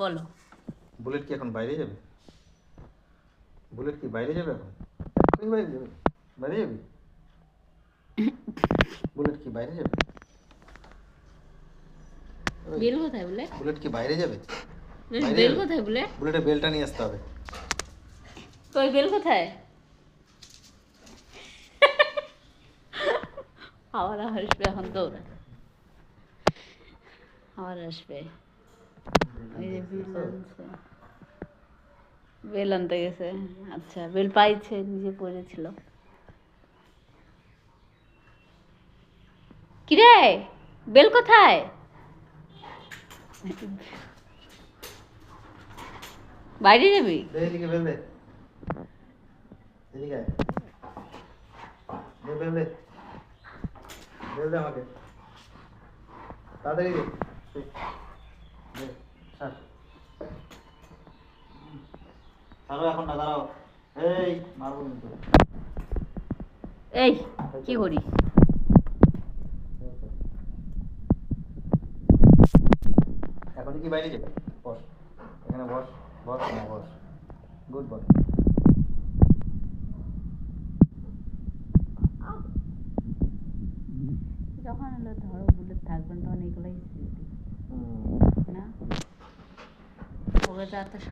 বলো। বুলেট কি এখন বাইরে যাবে? বুলেট কি বাইরে যাবে এখন? এখনই বাইরে যাবে? বাইরে যাবি? বুলেট কি বাইরে যাবে? ওই, বেল কোথায় বুলেট? বুলেট কি বাইরে যাবে? বাইরে বেল যাবে? কোথায় বুলেট? বুলেটের বেলটা নিয়ে আসতে হবে। কই বেল কোথায়? আবার আসবে এখন দৌড়ে, আবার আসবে। ওই যে বেল আনছে, বেল আনতে গেছে। আচ্ছা, বেল পাইছে, নিজে পড়েছিল। কিরে, বেল কোথায়? বাইরে যাবি? দে এদিকে বেল দে। এদিকে আয়। দে বেল দে। বেল দে আমাকে। তাড়াতাড়ি দে। দে, ছাড়। ছাড়ো এখন না, দাঁড়াও। এই মারবো কিন্তু। এই কি করি? এখনই কি বাইরে যাবে? বস এখানে, বস বস না, বস। Good boy. যখন হলো ধরো বুলেট থাকবেন তখন এগুলোই স্মৃতি, না? ওকে তো এত